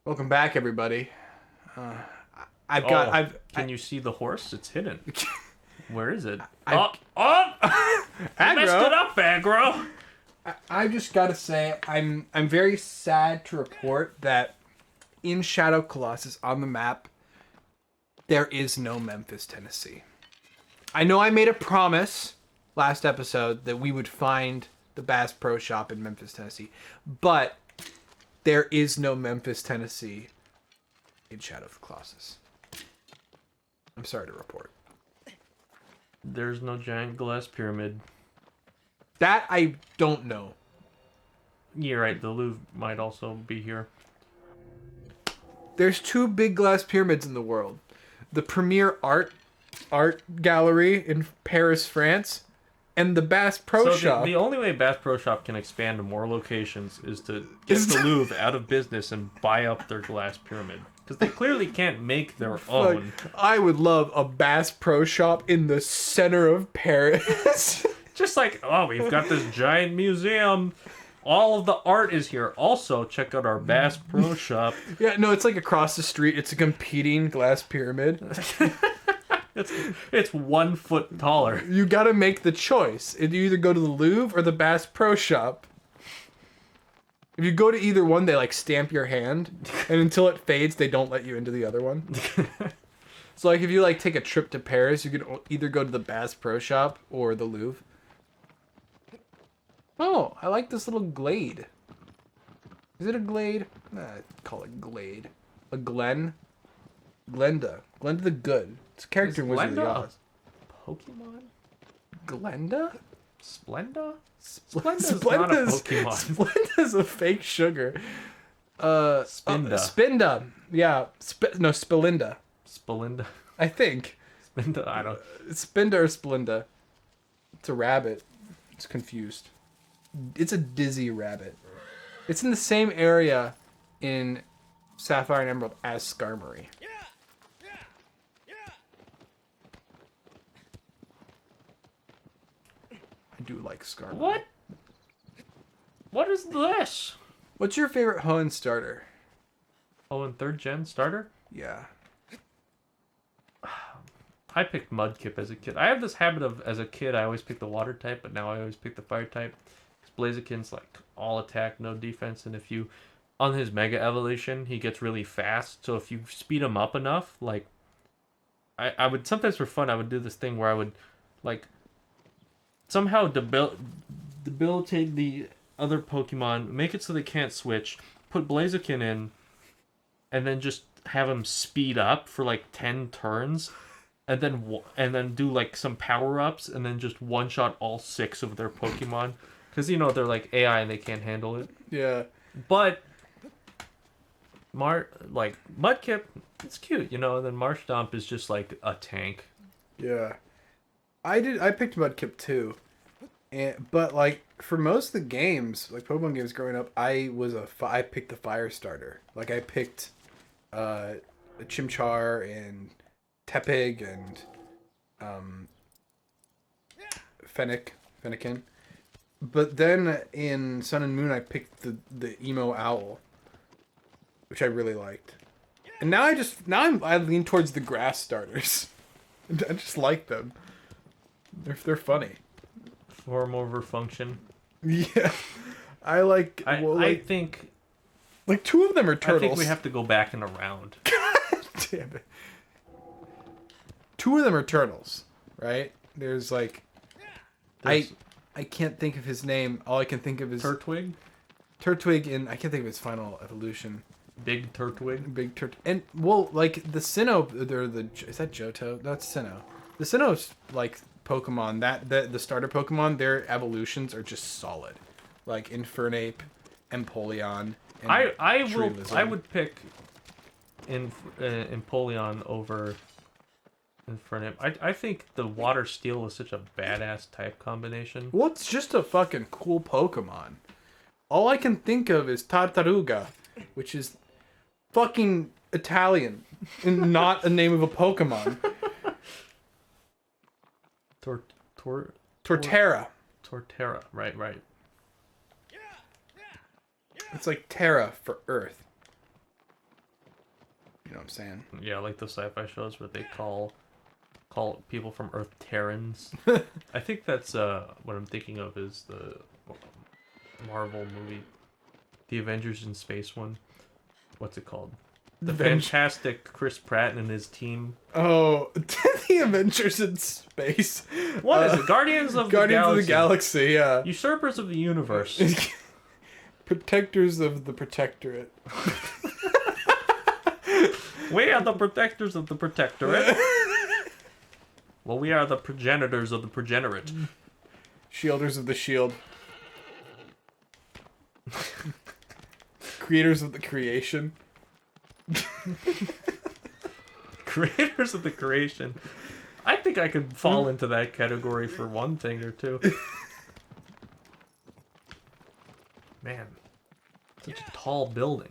Welcome back, everybody. Uh, Can you see the horse? It's hidden. Where is it? I've- You messed it up, Aggro! I just gotta say, I'm very sad to report that in Shadow Colossus on the map, there is no Memphis, Tennessee. I know I made a promise last episode that we would find the Bass Pro Shop in Memphis, Tennessee, but there is no Memphis, Tennessee in Shadow of Colossus. I'm sorry to report. There's no giant glass pyramid. That I don't know. You're right, the Louvre might also be here. There's two big glass pyramids in the world. The premier art gallery in Paris, France, and the Bass Pro Shop. The only way Bass Pro Shop can expand to more locations is to get the Louvre out of business and buy up their glass pyramid. Because they clearly can't make their own. I would love a Bass Pro Shop in the center of Paris. Just like, oh, we've got this giant museum. All of the art is here. Also, check out our Bass Pro Shop. Yeah, no, it's like across the street. It's a competing glass pyramid. It's 1 foot taller. You gotta make the choice. You either go to the Louvre or the Bass Pro Shop. If you go to either one, they like stamp your hand, and until it fades, they don't let you into the other one. So like if you like take a trip to Paris, you could either go to the Bass Pro Shop or the Louvre. Oh, I like this little glade. Is it a glade? Nah, I'd call it glade. A glen? Glenda. Glenda the Good. It's a character in Wizard of the Oz. Pokemon? Glenda? Splenda? Splenda's not a Pokemon. Splenda's a fake sugar. Spinda. Spinda. Yeah. No, Spelinda. Spelinda. I think. Spinda, I don't... Spinda or Splinda. It's a rabbit. It's confused. It's a dizzy rabbit. It's in the same area in Sapphire and Emerald as Skarmory. I do like Skarmory. What? What is this? What's your favorite Hoenn starter? Oh, and 3rd gen starter? Yeah. I picked Mudkip as a kid. I have this habit of, as a kid, I always pick the water type, but now I always pick the fire type. Because Blaziken's like all attack, no defense, and if you, on his Mega Evolution, he gets really fast. So if you speed him up enough, like, I would, sometimes for fun, I would do this thing where I would, like, somehow debilitate the other Pokemon, make it so they can't switch, put Blaziken in, and then just have him speed up for like 10 turns. And then do like some power-ups, and then just one-shot all 6 of their Pokemon. Because, you know, they're like AI and they can't handle it. Yeah. But, Mudkip, it's cute, you know, and then Marshtomp is just like a tank. Yeah. I picked Mudkip too. But like, for most of the games, like Pokemon games growing up, I picked the fire starter. Like, I picked a Chimchar and Tepig and Fennekin. But then in Sun and Moon I picked the emo owl, which I really liked. And now I lean towards the grass starters. I just like them. They're funny. Form over function. Yeah. I think like 2 of them are turtles. I think we have to go back in a round. God damn it. 2 of them are turtles, right? There's like... I can't think of his name. All I can think of is... Turtwig? Turtwig, and I can't think of his final evolution. Big Turtwig? Big Turt... And, well, like, the Sinnoh... Is that Johto? No, it's Sinnoh. The Sinnoh's, like, Pokemon, the starter Pokemon, their evolutions are just solid. Like, Infernape, Empoleon, and I would pick Empoleon over... Infernape. I think the Water Steel is such a badass type combination. Well, it's just a fucking cool Pokemon. All I can think of is Tartaruga, which is fucking Italian and not a name of a Pokemon. Torterra. Torterra. Right. It's like Terra for Earth. You know what I'm saying? Yeah, like the sci-fi shows where they call people from Earth Terrans. I think that's what I'm thinking of is the Marvel movie, the Avengers in Space one. What's it called? The fantastic Chris Pratt and his team. Oh, the Avengers in Space. What is it? Guardians of Guardians the Galaxy. of the Galaxy, yeah. Usurpers of the Universe. Protectors of the Protectorate. We are the protectors of the Protectorate. Well, we are the progenitors of the Progenerate. Shielders of the Shield. Creators of the Creation. Creators of the Creation. I think I could fall into that category for one thing or two. Man, such a tall building.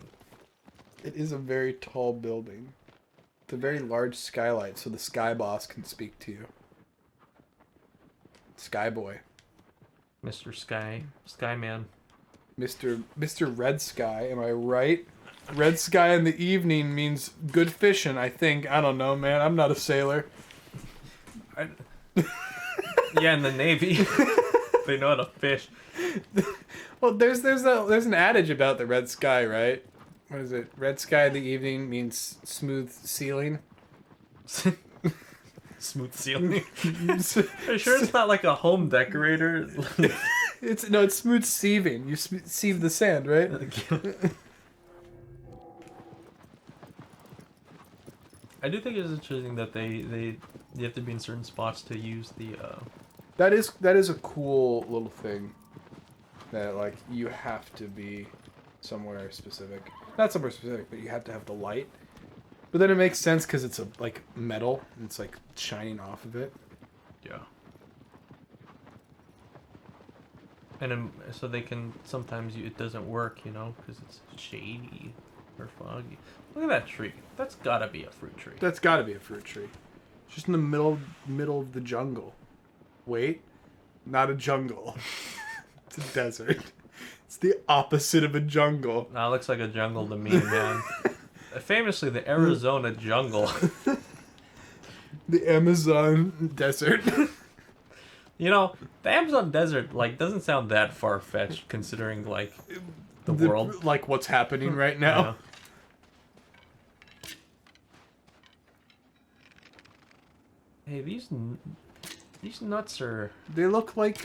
It is a very tall building. It's a very large skylight, so the Sky Boss can speak to you. Sky Boy. Mr. Skyman. Mr. Red Sky, am I right? Red Sky in the evening means good fishing, I think. I don't know, man. I'm not a sailor. Yeah, in the Navy. They know how to fish. Well, there's an adage about the red sky, right? What is it? Red sky in the evening means smooth sailing. Smooth sailing. Are you sure it's not like a home decorator? It's smooth sieving. You sieve the sand, right? I do think it's interesting that you have to be in certain spots to use the. That is a cool little thing. That like you have to be somewhere specific. Not somewhere specific, but you have to have the light. But then it makes sense because it's a like metal and it's like shining off of it. Yeah. And so they can sometimes it doesn't work, because it's shady or foggy. Look at that tree. That's gotta be a fruit tree. That's gotta be a fruit tree. It's just in the middle of the jungle. Wait, not a jungle. It's a desert. It's the opposite of a jungle. That looks like a jungle to me, man. Famously, the Arizona jungle. The Amazon desert. The Amazon desert doesn't sound that far fetched considering the world, like what's happening right now. Yeah. Hey, these nuts are. They look like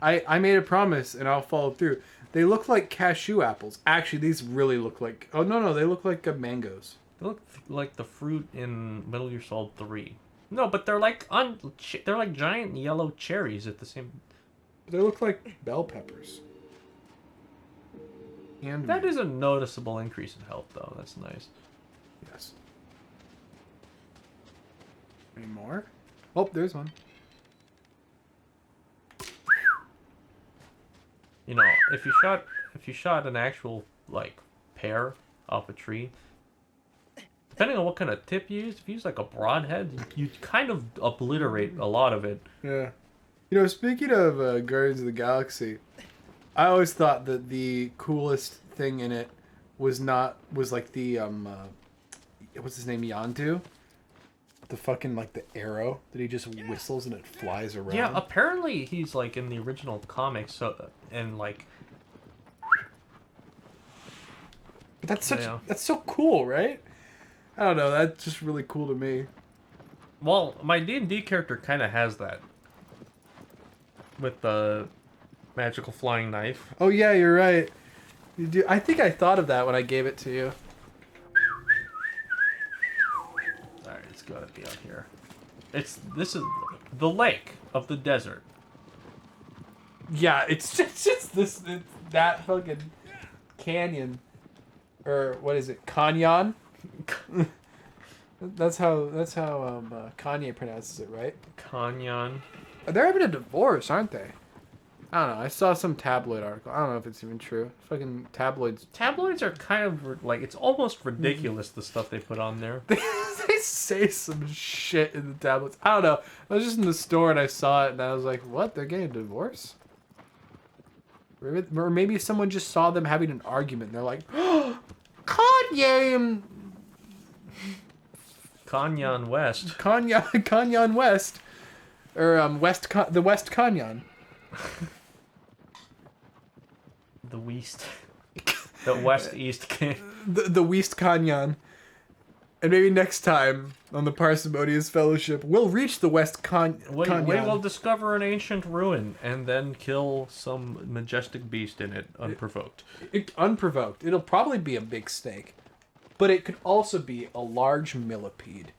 I made a promise and I'll follow through. They look like cashew apples. Actually, these really look like. Oh no, they look like mangoes. They look like the fruit in Metal Gear Solid 3. No, but they're like giant yellow cherries at the same. They look like bell peppers. And that is a noticeable increase in health, though. That's nice. Yes. Any more? Oh, there's one. If you shot an actual pear off a tree, depending on what kind of tip you use, if you use a broadhead, you kind of obliterate a lot of it. Yeah. Speaking of Guardians of the Galaxy, I always thought that the coolest thing in it was like the what's his name, Yandu? The fucking the arrow that he just whistles and it flies around. Yeah, apparently he's in the original comics, But that's so cool, right? I don't know, that's just really cool to me. Well, my D&D character kind of has that. With the magical flying knife. Oh yeah, you're right. You do. I think I thought of that when I gave it to you. Alright, it's gotta be out here. This is the lake of the desert. Yeah, it's just that fucking canyon. Or what is it? Canyon? That's how Kanye pronounces it, right? Canyon. They're having a divorce, aren't they? I don't know. I saw some tabloid article. I don't know if it's even true. Fucking tabloids. Tabloids are kind of it's almost ridiculous the stuff they put on there. They say some shit in the tablets. I don't know. I was just in the store and I saw it and I was like, what? They're getting a divorce? Or maybe someone just saw them having an argument and they're like, oh, Kanye. Kanyan West. Kanyan West, or the West Kanyan. The West. The West East King. The West Kanyan. And maybe next time on the Parsimonious Fellowship, we'll reach the West Kanyan. We will discover an ancient ruin and then kill some majestic beast in it unprovoked. Unprovoked. It'll probably be a big snake. But it could also be a large millipede.